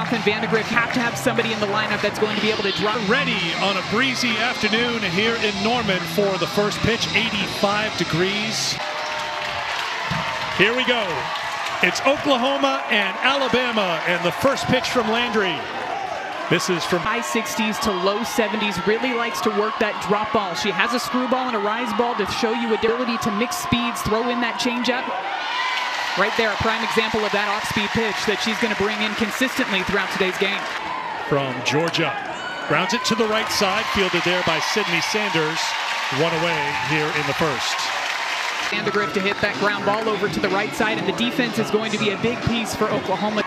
And Vandegrift have to have somebody in the lineup that's going to be able to drop. Ready on a breezy afternoon here in Norman for the first pitch, 85 degrees. Here we go. It's Oklahoma and Alabama, and the first pitch from Landry. This is from high 60s to low 70s. Really likes to work that drop ball. She has a screwball and a rise ball to show you ability to mix speeds, throw in that changeup. Right there, a prime example of that off-speed pitch that she's going to bring in consistently throughout today's game. From Georgia. Grounds it to the right side, fielded there by Sydney Sanders. One away here in the first. Vandegrift to hit that ground ball over to the right side, and the defense is going to be a big piece for Oklahoma.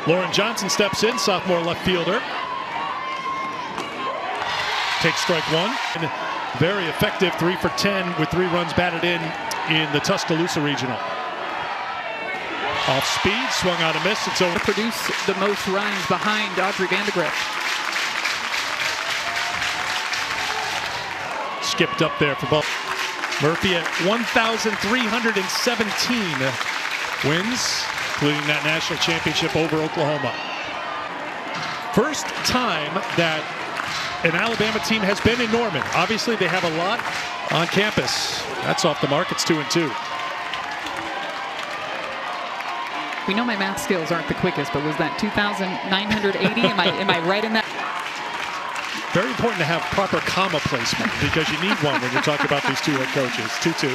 Lauren Johnson steps in, sophomore left fielder. Takes strike one. And very effective, 3 for 10 with 3 runs batted in the Tuscaloosa Regional. Off speed, swung out a miss. It's over. Produce the most runs behind Audrey Vandegrift. Skipped up there for both. Murphy at 1,317 wins, including that national championship over Oklahoma. First time that an Alabama team has been in Norman. Obviously, they have a lot on campus. That's off the mark. It's 2-2. We know my math skills aren't the quickest, but was that 2,980? Am I right in that? Very important to have proper comma placement because you need one when you're talking about these two head coaches. 2-2.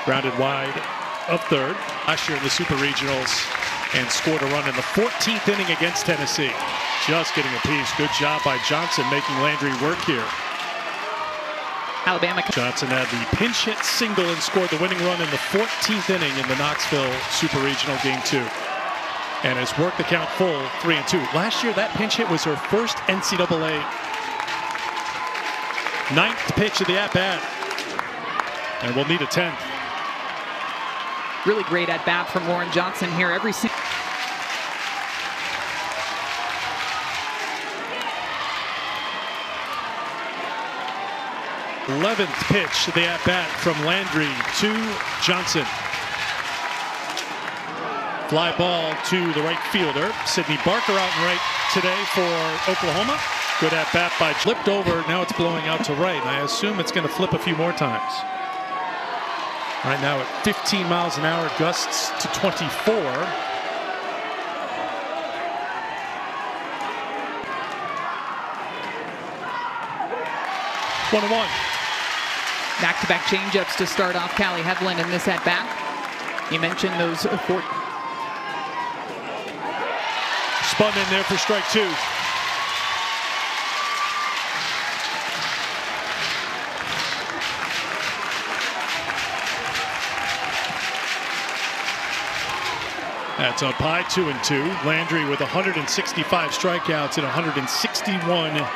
Grounded wide of third. Last year in the Super Regionals and scored a run in the 14th inning against Tennessee. Just getting a piece. Good job by Johnson making Landry work here. Alabama. Johnson had the pinch hit single and scored the winning run in the 14th inning in the Knoxville Super Regional Game 2. And has worked the count full 3-2. Last year, that pinch hit was her first NCAA 9th pitch of the at-bat. And we'll need a 10th. Really great at-bat from Lauren Johnson here. Every single 11th pitch of the at-bat from Landry to Johnson. Fly ball to the right fielder. Sydney Barker out and right today for Oklahoma. Good at-bat by flipped over. Now it's blowing out to right. And I assume it's going to flip a few more times. Right now at 15 miles an hour, gusts to 24. 1-1. Back-to-back changeups to start off Callie Heavland in this at-bat. You mentioned those 4. Spun in there for strike 2. That's up high, 2-2. Landry with 165 strikeouts and 161.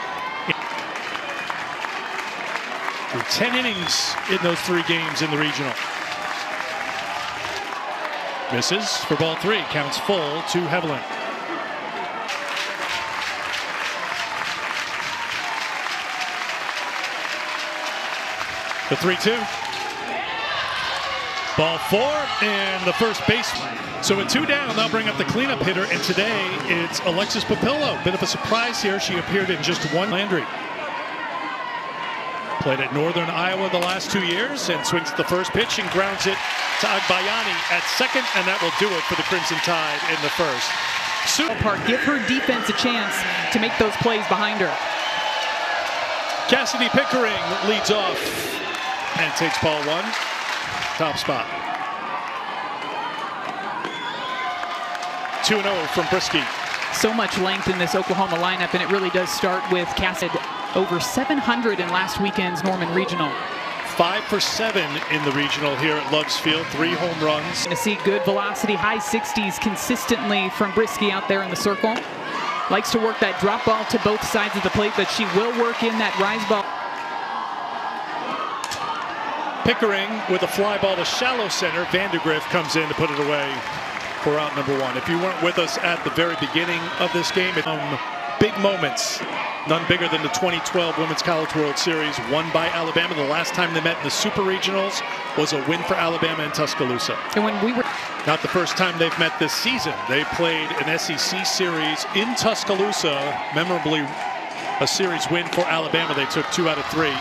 With 10 innings in those 3 games in the regional. Misses for ball 3. Counts full to Heavland. The 3-2. Ball 4 and the first baseman. So with 2 down, they'll bring up the cleanup hitter, and today it's Alexis Papillo. Bit of a surprise here. She appeared in just 1. Landry. Played at Northern Iowa the last 2 years and swings at the first pitch and grounds it to Agbayani at second, and that will do it for the Crimson Tide in the first. Park, give her defense a chance to make those plays behind her. Cassidy Pickering leads off and takes ball 1. Top spot. 2-0 from Brisky. So much length in this Oklahoma lineup, and it really does start with Cassidy. Over 700 in last weekend's Norman Regional. 5 for 7 in the regional here at Loves Field. 3 home runs. To see good velocity, high 60s consistently from Brisky out there in the circle. Likes to work that drop ball to both sides of the plate, but she will work in that rise ball. Pickering with a fly ball to shallow center. Vandegrift comes in to put it away for out number 1. If you weren't with us at the very beginning of this game, big moments None bigger than the 2012 Women's College World Series, won by Alabama. The last time they met in the Super Regionals was a win for Alabama in Tuscaloosa. And when we were not the first time they've met this season. They played an SEC series in Tuscaloosa, memorably a series win for Alabama. They took 2 out of 3,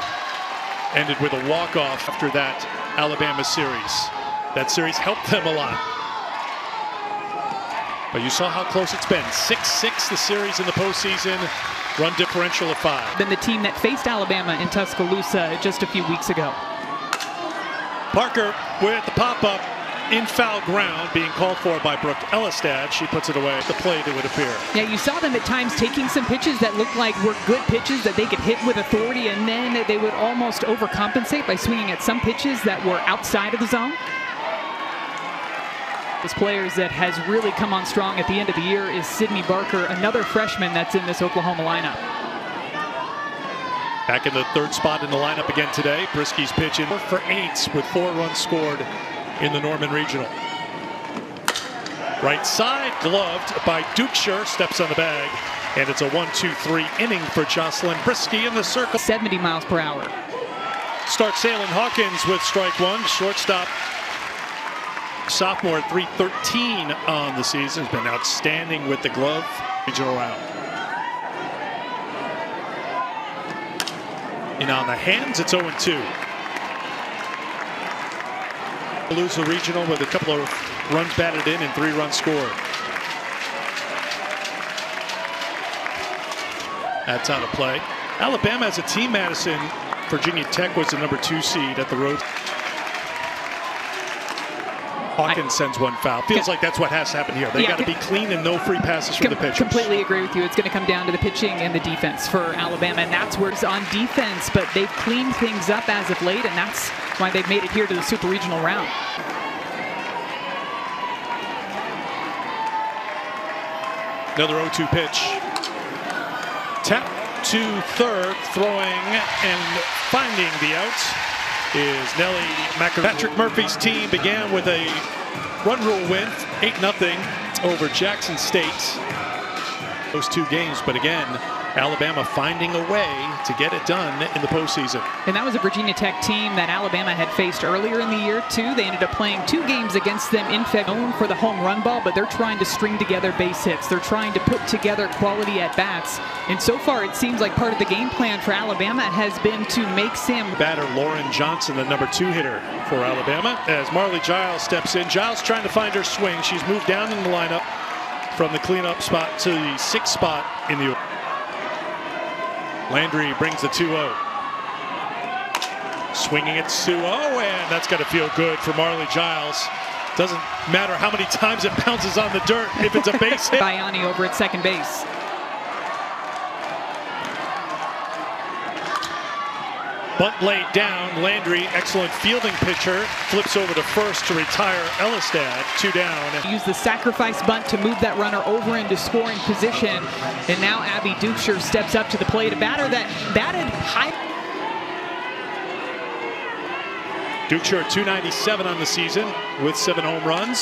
ended with a walk-off after that Alabama series. That series helped them a lot. But you saw how close it's been. 6-6 the series in the postseason. Run differential of 5. Been the team that faced Alabama in Tuscaloosa just a few weeks ago. Parker with the pop-up in foul ground, being called for by Brooke Elistad. She puts it away. The play, it would appear. Yeah, you saw them at times taking some pitches that looked like were good pitches that they could hit with authority, and then they would almost overcompensate by swinging at some pitches that were outside of the zone. Those players that has really come on strong at the end of the year is Sydney Barker, another freshman that's in this Oklahoma lineup. Back in the 3rd spot in the lineup again today. Brisky's pitch in for 8 with 4 runs scored in the Norman Regional. Right side, gloved by Dukeshire, steps on the bag, and it's a 1-2-3 inning for Jocelyn Brisky in the circle. 70 miles per hour. Start Salem Hawkins with strike 1. Shortstop, sophomore at .313 on the season, has been outstanding with the glove regional round. And on the hands, it's 0-2. Lose the regional with a couple of runs batted in and 3 runs scored. That's out of play. Alabama has a team, Madison. Virginia Tech was the number 2 seed at the road. Hawkins sends one foul. Feels like that's what has to happen here. They got to be clean and no free passes from the pitchers. Completely agree with you. It's going to come down to the pitching and the defense for Alabama, and that's where it's on defense, but they've cleaned things up as of late, and that's why they've made it here to the Super Regional round. Another 0-2 pitch. Tap to third, throwing and finding the out is Nellie McAvoy. Patrick Murphy's team began with a run rule win, 8-0 over Jackson State. Those 2 games, but again, Alabama finding a way to get it done in the postseason. And that was a Virginia Tech team that Alabama had faced earlier in the year, too. They ended up playing 2 games against them in February, known for the home run ball, but they're trying to string together base hits. They're trying to put together quality at-bats. And so far, it seems like part of the game plan for Alabama has been to make Sam. Batter Lauren Johnson, the number 2 hitter for Alabama, as Marley Giles steps in. Giles trying to find her swing. She's moved down in the lineup from the cleanup spot to the 6th spot in the. Landry brings the 2-0. Swinging at 2-0, and that's got to feel good for Marley Giles. Doesn't matter how many times it bounces on the dirt if it's a base hit. Bayani over at second base. Bunt laid down. Landry, excellent fielding pitcher, flips over to first to retire Elistad. 2 down. Use the sacrifice bunt to move that runner over into scoring position. And now Abby Dukeshire steps up to the plate. A batter that batted high. Dukeshire 297 on the season with 7 home runs.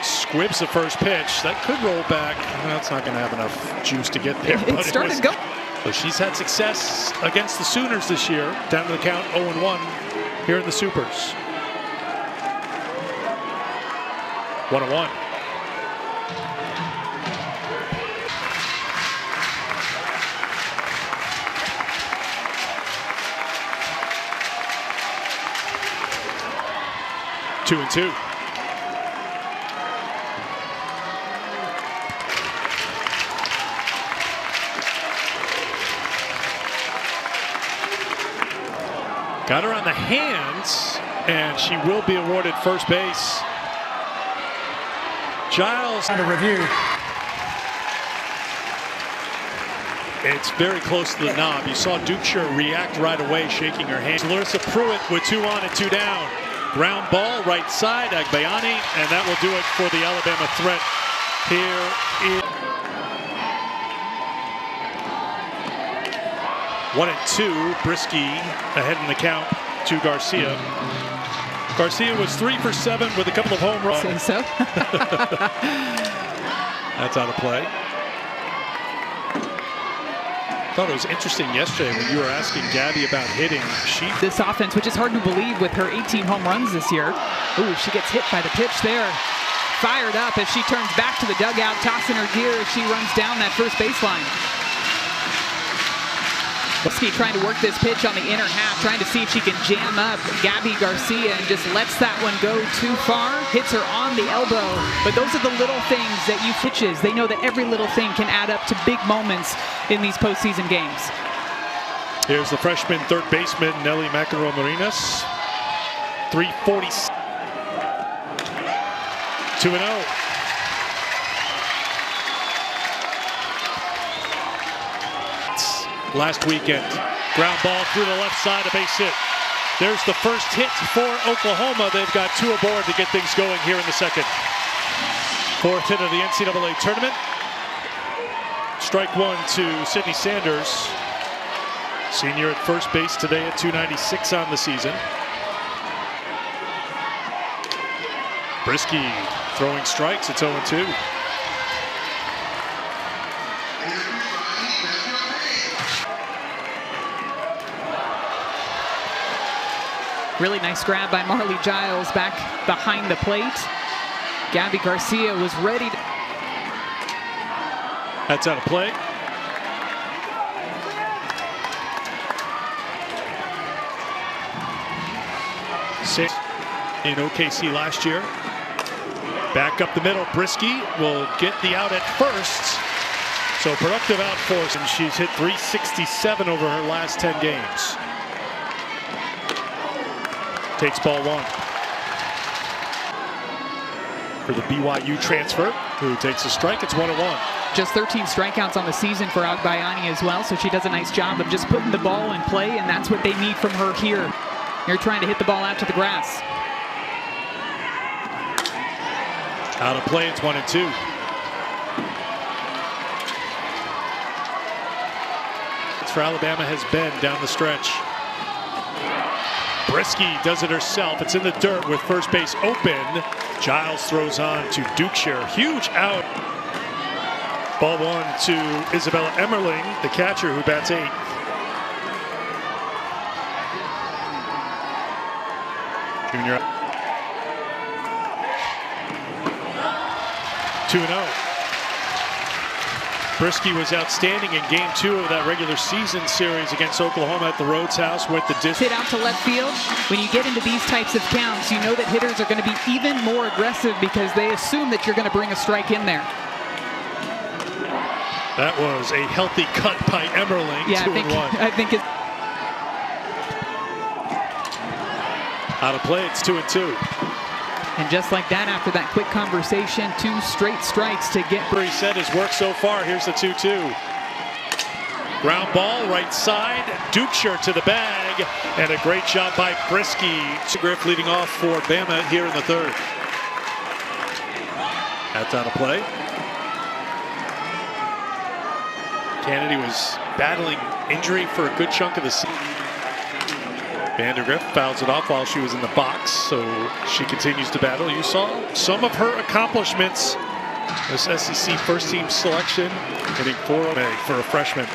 Squibs the first pitch. That could roll back. That's not going to have enough juice to get there. It started going. So she's had success against the Sooners this year. Down to the count 0-1 here in the Supers. 1-1. Two and 2. Got her on the hands, and she will be awarded first base. Giles under review. It's very close to the knob. You saw Dukeshire react right away, shaking her hands. Larissa Pruitt with 2 on and 2 down. Ground ball right side, Agbayani, and that will do it for the Alabama threat here in 1-2. Brisky ahead in the count to Garcia. Garcia was 3 for 7 with a couple of home runs. Say so. That's out of play. I thought it was interesting yesterday when you were asking Gabby about hitting. This offense, which is hard to believe with her 18 home runs this year. Ooh, she gets hit by the pitch there. Fired up as she turns back to the dugout, tossing her gear as she runs down that first baseline. Whiskey trying to work this pitch on the inner half, trying to see if she can jam up Gabby Garcia, and just lets that one go too far. Hits her on the elbow. But those are the little things that you pitches. They know that every little thing can add up to big moments in these postseason games. Here's the freshman third baseman, Nelly McEnroe-Marinas. 340. 2-0. Last weekend, ground ball through the left side, a base hit. There's the first hit for Oklahoma. They've got 2 aboard to get things going here in the second. 4th hit of the NCAA tournament. Strike 1 to Sydney Sanders. Senior at first base today at 296 on the season. Brisky throwing strikes. It's 0-2. Really nice grab by Marley Giles back behind the plate. Gabby Garcia was ready. That's out of play. In OKC last year. Back up the middle. Brisky will get the out at first. So productive out force, and she's hit 367 over her last 10 games. Takes ball 1. For the BYU transfer, who takes a strike. It's 1-1. Just 13 strikeouts on the season for Agbayani as well, so she does a nice job of just putting the ball in play, and that's what they need from her here. You're trying to hit the ball out to the grass. Out of play, it's 1-2. It's for Alabama has been down the stretch. Brisky does it herself. It's in the dirt with first base open. Giles throws on to Dukeshire. Huge out. Ball 1 to Isabella Emmerling, the catcher who bats 8th. Junior. 2-0. Brisky was outstanding in Game 2 of that regular season series against Oklahoma at the Rhodes House with the hit out to left field. When you get into these types of counts, you know that hitters are going to be even more aggressive because they assume that you're going to bring a strike in there. That was a healthy cut by Emmerling. Yeah, 2-1. I think it's out of play. It's 2-2. And just like that, after that quick conversation, 2 straight strikes to get. He said his work so far. Here's the 2-2. Ground ball, right side. Dukeshire to the bag. And a great job by Brisky. Griff leading off for Bama here in the 3rd. That's out of play. Kennedy was battling injury for a good chunk of the season. Vandergriff fouls it off while she was in the box, so she continues to battle. You saw some of her accomplishments. This SEC first team selection, hitting 4 for a freshman.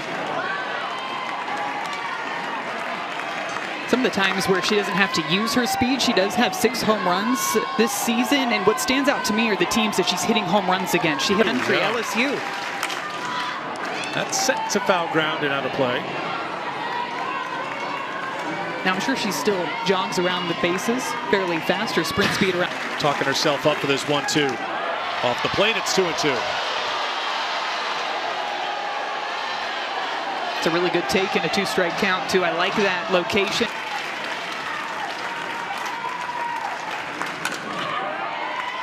Some of the times where she doesn't have to use her speed, she does have 6 home runs this season, and what stands out to me are the teams that she's hitting home runs against. She hit one for LSU. That's set to foul ground and out of play. Now, I'm sure she still jogs around the bases fairly fast, her sprint speed around. Talking herself up for this 1-2. Off the plate, it's 2-2. It's a really good take and a 2-strike count, too. I like that location.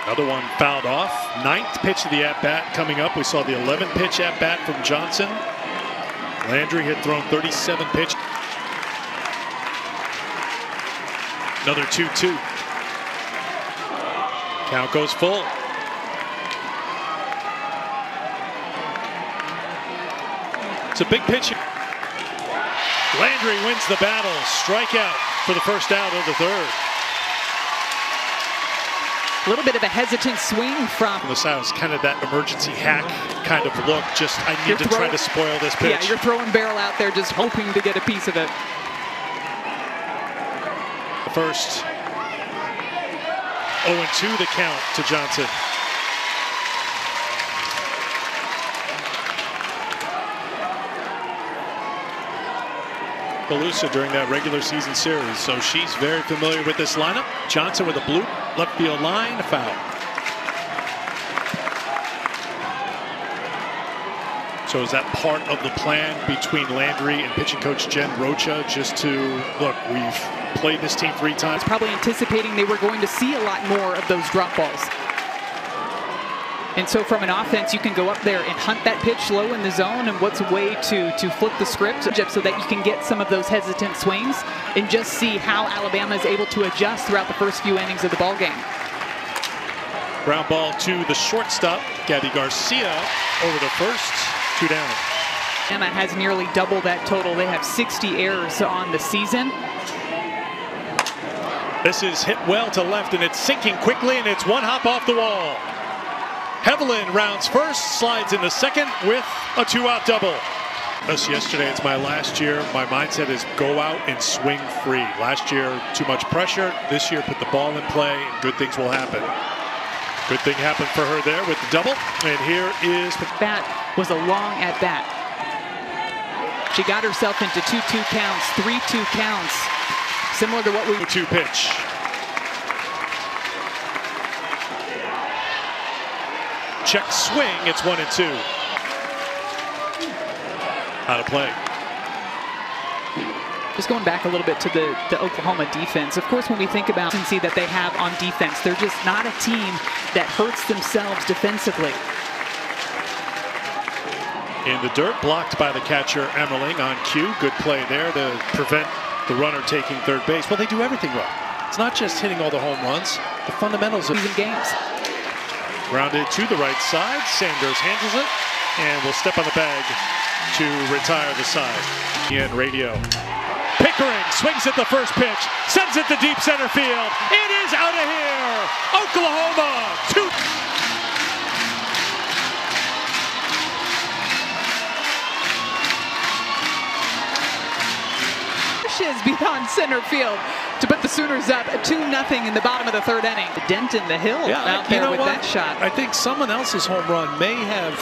Another one fouled off. 9th pitch of the at-bat coming up. We saw the 11th pitch at-bat from Johnson. Landry had thrown 37 pitches. Another 2-2. Count goes full. It's a big pitch. Landry wins the battle. Strikeout for the first out of the 3rd. A little bit of a hesitant swing from the South, kind of that emergency hack kind of look. Just, I need to try to spoil this pitch. Yeah, you're throwing barrel out there just hoping to get a piece of it. The first 0-2 the count to Johnson. Belusa during that regular season series, so she's very familiar with this lineup. Johnson with a bloop, left field line, a foul. So is that part of the plan between Landry and pitching coach Jen Rocha, just to, look, we've played this team 3 times? Probably anticipating they were going to see a lot more of those drop balls. And so from an offense, you can go up there and hunt that pitch low in the zone, and what's a way to flip the script so that you can get some of those hesitant swings and just see how Alabama is able to adjust throughout the first few innings of the ball game. Ground ball to the shortstop, Gabby Garcia over to first, 2 down. Alabama has nearly double that total. They have 60 errors on the season. This is hit well to left, and it's sinking quickly, and it's one hop off the wall. Hevelin rounds first, slides into second with a 2-out double. This yesterday, it's my last year. My mindset is go out and swing free. Last year, too much pressure. This year, put the ball in play, and good things will happen. Good thing happened for her there with the double. And here is... That was a long at bat. She got herself into 2-2 counts, 3-2 counts, similar to what we... 2 pitch. Check swing, it's 1-2. Out of play. Just going back a little bit to the Oklahoma defense. Of course, when we think about the consistency that they have on defense, they're just not a team that hurts themselves defensively. In the dirt, blocked by the catcher Emmerling on cue. Good play there to prevent the runner taking third base. Well, they do everything right. It's not just hitting all the home runs. The fundamentals of these games. Grounded to the right side. Sanders handles it and will step on the bag to retire the side. And radio. Pickering swings at the first pitch, sends it to deep center field. It is out of here. Oklahoma 2. Is beyond center field to put the Sooners up 2-0 in the bottom of the 3rd inning. Dent in the hill out there with that shot. I think someone else's home run may have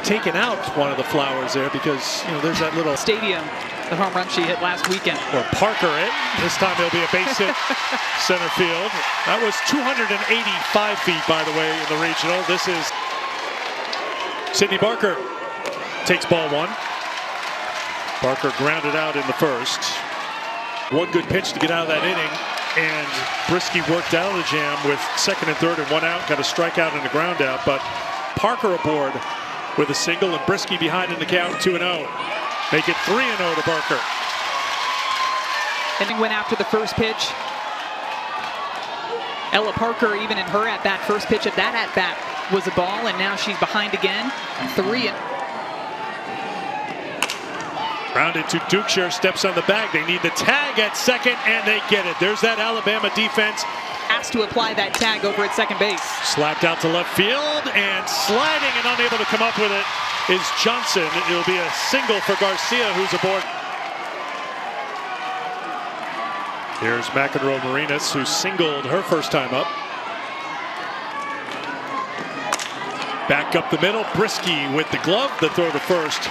taken out one of the flowers there, because there's that little stadium, the home run she hit last weekend. Or Parker it. This time it'll be a base hit center field. That was 285 feet, by the way, in the regional. This is Sydney Barker takes ball 1. Barker grounded out in the first. One good pitch to get out of that inning, and Brisky worked out of the jam with 2nd and 3rd and 1 out, got a strikeout and a ground out, but Parker aboard with a single, and Brisky behind in the count, 2-0. Make it 3-0 to Barker. And he went after the first pitch. Ella Parker, even in her at-bat, first pitch of that at-bat was a ball, and now she's behind again, 3. Grounded to Dukeshire, steps on the bag. They need the tag at second, and they get it. There's that Alabama defense. Asked to apply that tag over at second base. Slapped out to left field, and sliding and unable to come up with it is Johnson. It'll be a single for Garcia, who's aboard. Here's McEnroe Marinas, who singled her first time up. Back up the middle, Brisky with the glove, the throw to first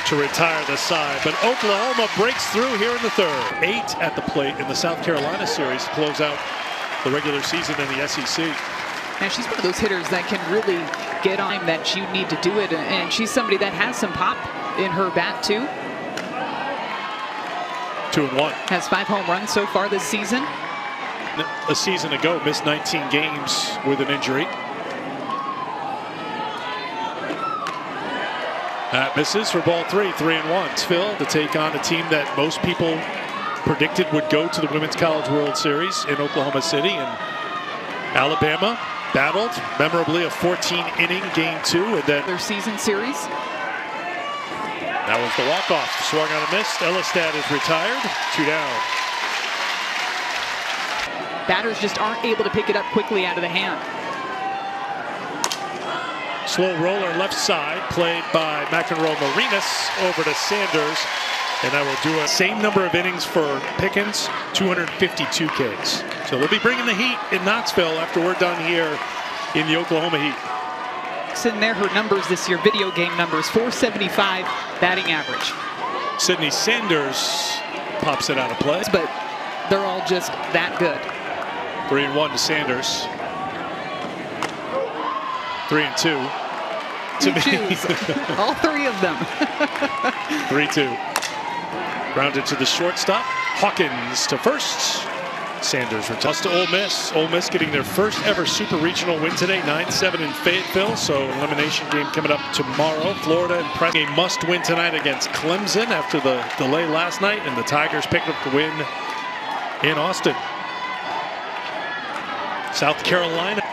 to retire the side. But Oklahoma breaks through here in the 3rd. 8 at the plate in the South Carolina series to close out the regular season in the SEC. And she's one of those hitters that can really get on that you need to do it. And she's somebody that has some pop in her bat too. 2-1. Has 5 home runs so far this season. A season ago, missed 19 games with an injury. That misses for ball 3, 3-1. Phil to take on a team that most people predicted would go to the Women's College World Series in Oklahoma City. And Alabama battled memorably a 14-inning game 2, and then their season series. That was the walk-off. Swung on a miss. Elistad is retired. 2 down. Batters just aren't able to pick it up quickly out of the hand. Slow roller left side, played by McEnroe Marinas over to Sanders. And that will do a same number of innings for Pickens, 252 Ks. So they'll be bringing the heat in Knoxville after we're done here in the Oklahoma Heat. In there, her numbers this year, video game numbers, 475 batting average. Sydney Sanders pops it out of play. But they're all just that good. 3-1 to Sanders. 3-2 to me. Choose. All three of them. 3-2. Grounded to the shortstop. Hawkins to first. Sanders returns to Ole Miss. Ole Miss getting their first ever super regional win today, 9-7 in Fayetteville. So elimination game coming up tomorrow. Florida and Preston, a must win tonight against Clemson after the delay last night, and the Tigers picked up the win in Austin. South Carolina.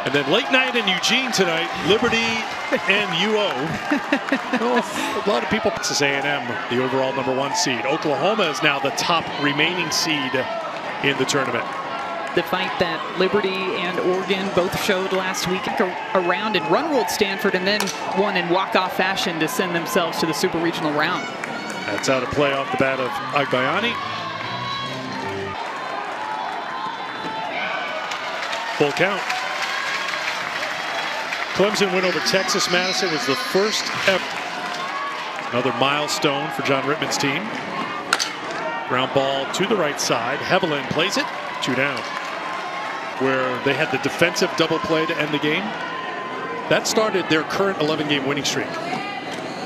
And then late night in Eugene tonight, Liberty and UO. Well, a lot of people, this is A&M, the overall #1 seed. Oklahoma is now the top remaining seed in the tournament. The fight that Liberty and Oregon both showed last week around and run-rolled Stanford, and then won in walk-off fashion to send themselves to the super regional round. That's out of play off the bat of Agbayani. Full count. Clemson win over Texas. Madison was the first ever. Another milestone for John Rittman's team. Ground ball to the right side. Hevelin plays it. 2 down. Where they had the defensive double play to end the game. That started their current 11-game winning streak.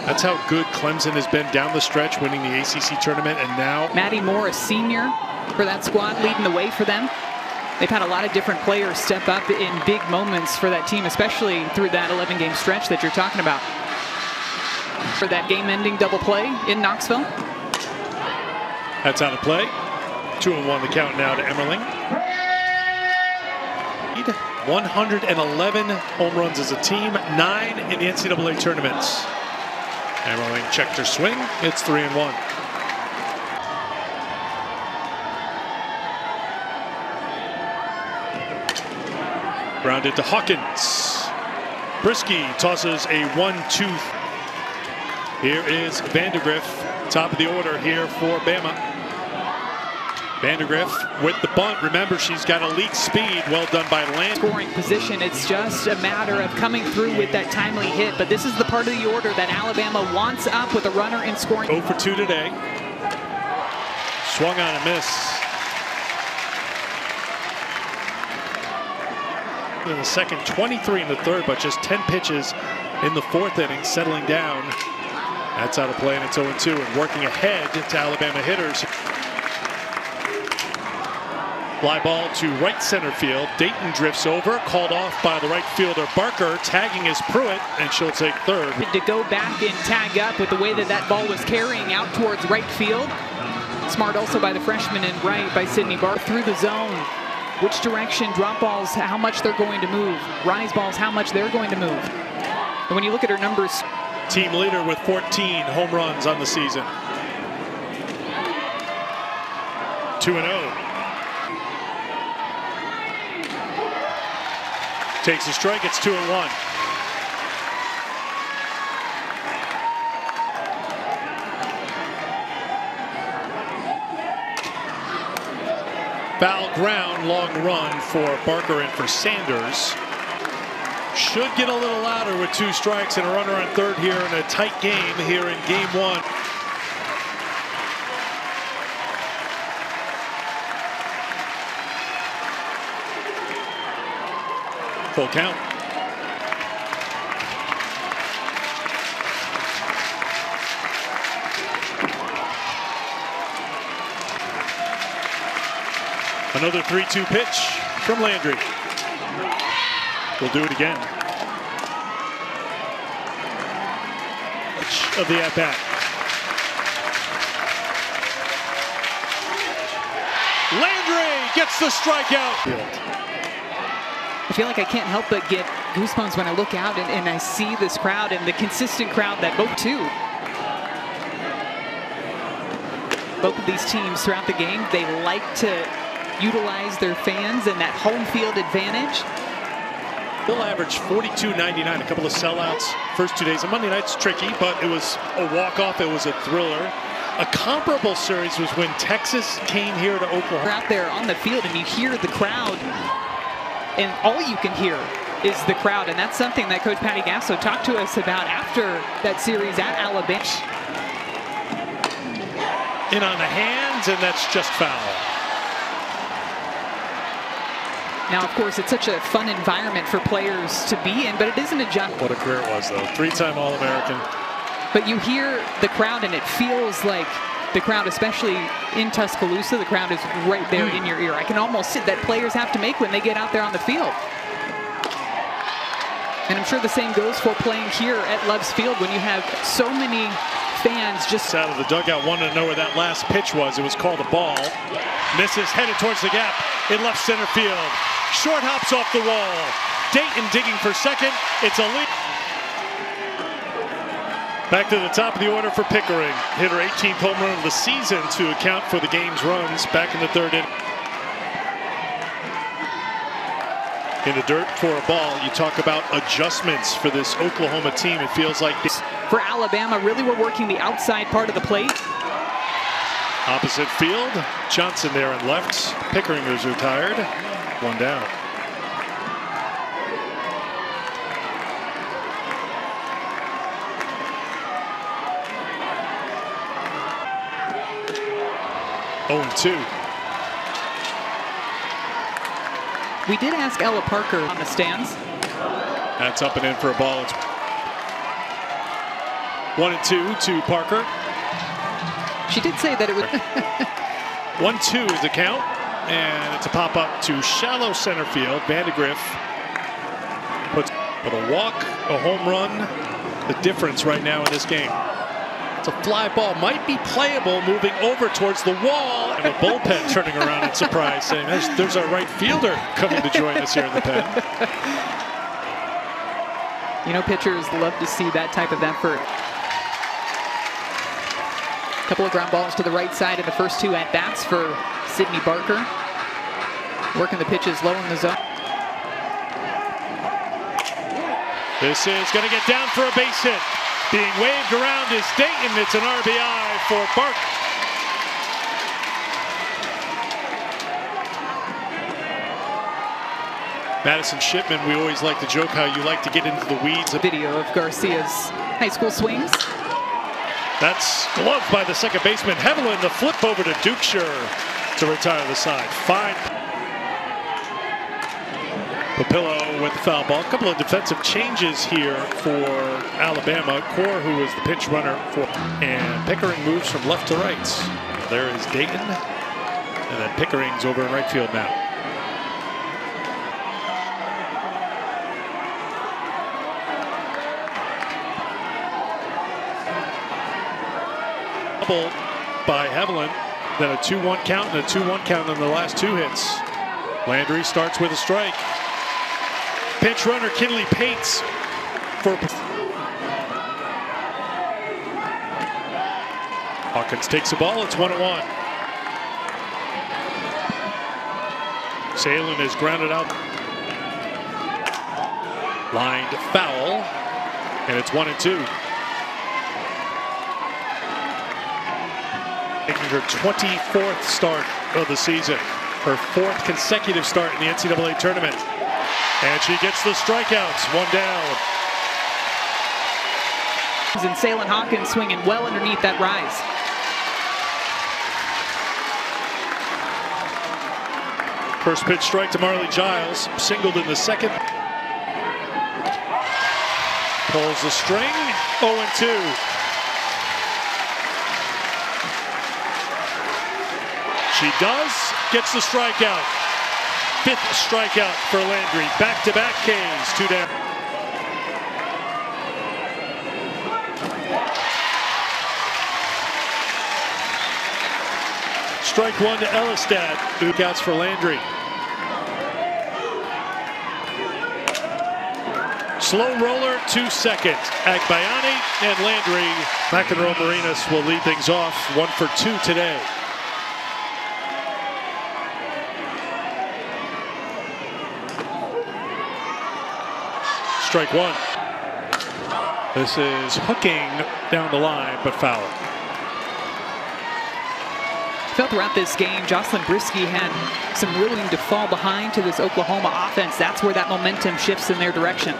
That's how good Clemson has been down the stretch, winning the ACC tournament, and now Maddie Moore, a senior for that squad, leading the way for them. They've had a lot of different players step up in big moments for that team, especially through that 11-game stretch that you're talking about. For that game-ending double play in Knoxville. That's out of play. 2-1 the count now to Emmerling. 111 home runs as a team, 9 in the NCAA tournaments. Emmerling checked her swing. It's 3-1. Grounded to Hawkins. Brisky tosses a 1-2. Here is Vandergriff, top of the order here for Bama. Vandergriff with the bunt. Remember, she's got elite speed. Well done by Land. Scoring position, it's just a matter of coming through with that timely hit. But this is the part of the order that Alabama wants up with a runner in scoring. 0 for 2 today. Swung on a miss. In the second, 23 in the third, but just 10 pitches in the 4th inning, settling down. That's out of play, and it's 0-2, and working ahead to Alabama hitters. Fly ball to right center field. Dayton drifts over, called off by the right fielder Barker. Tagging is Pruitt, and she'll take third. To go back and tag up with the way that that ball was carrying out towards right field. Smart also by the freshman in right by Sydney Barker through the zone. Which direction, drop balls, how much they're going to move. Rise balls, how much they're going to move. And when you look at her numbers. Team leader with 14 home runs on the season. 2-0. Takes a strike, it's 2-1. Foul ground, long run for Barker and for Sanders. Should get a little louder with 2 strikes and a runner on third here in a tight game here in game 1. Full count. Another 3-2 pitch from Landry. We'll do it again. Of the at-bat. Landry gets the strikeout. I feel like I can't help but get goosebumps when I look out and I see this crowd and the consistent crowd that both of these teams throughout the game, they like to utilize their fans and that home field advantage. They'll average 42.99, a couple of sellouts first 2 days. And Monday night's tricky, but it was a walk-off. It was a thriller. A comparable series was when Texas came here to Oklahoma. You're out there on the field and you hear the crowd, and all you can hear is the crowd. And that's something that Coach Patty Gasso talked to us about after that series at Alabama. In on the hands, and that's just foul. Now, of course, it's such a fun environment for players to be in, but it isn't a job. What a career it was, though. Three-time All-American. But you hear the crowd, and it feels like the crowd, especially in Tuscaloosa, the crowd is right there in your ear. I can almost see that players have to make when they get out there on the field. And I'm sure the same goes for playing here at Love's Field when you have so many fans just out of the dugout, wanted to know where that last pitch was. It was called a ball. Misses, headed towards the gap in left center field. Short hops off the wall. Dayton digging for second. It's a lead. Back to the top of the order for Pickering. Hit her 18th home run of the season to account for the game's runs back in the third inning. In the dirt for a ball, you talk about adjustments for this Oklahoma team. It feels like for Alabama, really we're working the outside part of the plate. Opposite field, Johnson there in left. Pickering is retired. One down. Oh, 2. We did ask Ella Parker on the stands. That's up and in for a ball. It's 1-2 to Parker. She did say that it was 1-2 is the count, and it's a pop up to shallow center field. Vandegrift puts a walk, a home run, the difference right now in this game. It's a fly ball, might be playable, moving over towards the wall, and the bullpen turning around in surprise, saying, there's our right fielder coming to join us here in the pen. You know, pitchers love to see that type of effort. A couple of ground balls to the right side in the first 2 at-bats for Sydney Barker. Working the pitches low in the zone. This is going to get down for a base hit. Being waved around is Dayton. It's an RBI for Barker. Madison Shipman, we always like to joke how you like to get into the weeds. A video of Garcia's high school swings. That's gloved by the second baseman. Hevelin, the flip over to Dukeshire to retire the side. Fine. Papillo with the foul ball. A couple of defensive changes here for Alabama. Core, who was the pinch runner for, and Pickering moves from left to right. There is Dayton, and then Pickering's over in right field now. Double by Hevelin, then a 2-1 count and a 2-1 count on the last 2 hits. Landry starts with a strike. Pinch runner Kinley Pates for Hawkins takes the ball. It's 1-1. Salem is grounded out. Lined foul, and it's 1-2. Making her 24th start of the season, her 4th consecutive start in the NCAA tournament. And she gets the strikeouts, 1 down. And Salem Hawkins swinging well underneath that rise. First pitch strike to Marley Giles, singled in the second. Pulls the string, 0-2. She does, gets the strikeout. 5th strikeout for Landry. Back-to-back Ks, 2 down. Strike 1 to Elistad. 2 counts for Landry. Slow roller to second. Agbayani and Landry. McEnroe Marinas will lead things off. 1 for 2 today. strike one. This is hooking down the line, but foul. Felt throughout this game, Jocelyn Brisky had some willing to fall behind to this Oklahoma offense. That's where that momentum shifts in their direction.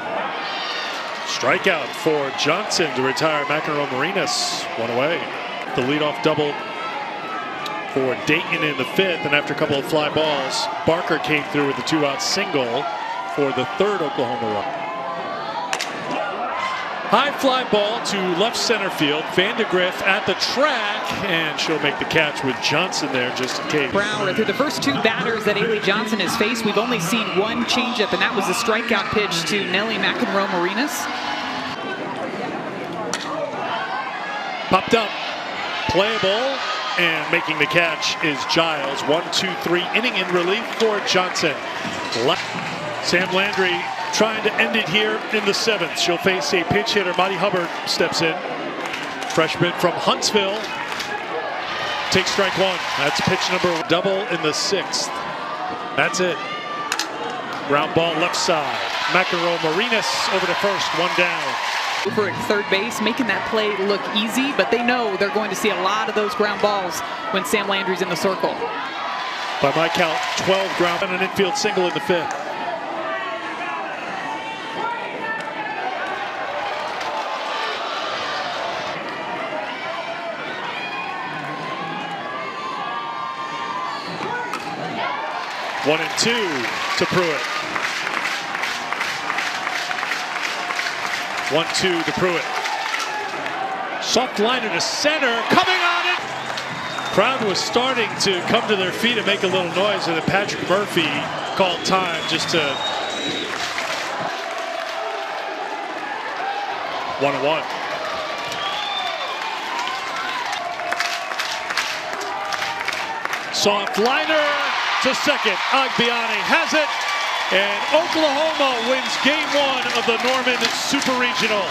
Strikeout for Johnson to retire McEnroe Marinas. One away. The leadoff double for Dayton in the fifth, and after a couple of fly balls, Barker came through with a 2-out single for the third Oklahoma run. High fly ball to left center field. Vandegrift at the track, and she'll make the catch with Johnson there just in case. Brower, through the first two batters that Ailey Johnson has faced, we've only seen one changeup, and that was a strikeout pitch to Nellie McEnroe Marinas. Popped up, playable, and making the catch is Giles. 1-2-3 inning in relief for Johnson. Sam Landry trying to end it here in the seventh. She'll face a pinch hitter. Monty Hubbard steps in. Freshman from Huntsville. Takes strike one. That's pitch number double in the sixth. That's it. Ground ball left side. McEnroe Marinas over to first, one down. Over at third base, making that play look easy, but they know they're going to see a lot of those ground balls when Sam Landry's in the circle. By my count, 12 ground and an infield single in the fifth. One and two to Pruitt. 1-2 to Pruitt. Soft liner to center, coming on it. Crowd was starting to come to their feet and make a little noise, and then Patrick Murphy called time just to 1-1. Soft liner to second. Agbiani has it. And Oklahoma wins game one of the Norman Super Regional.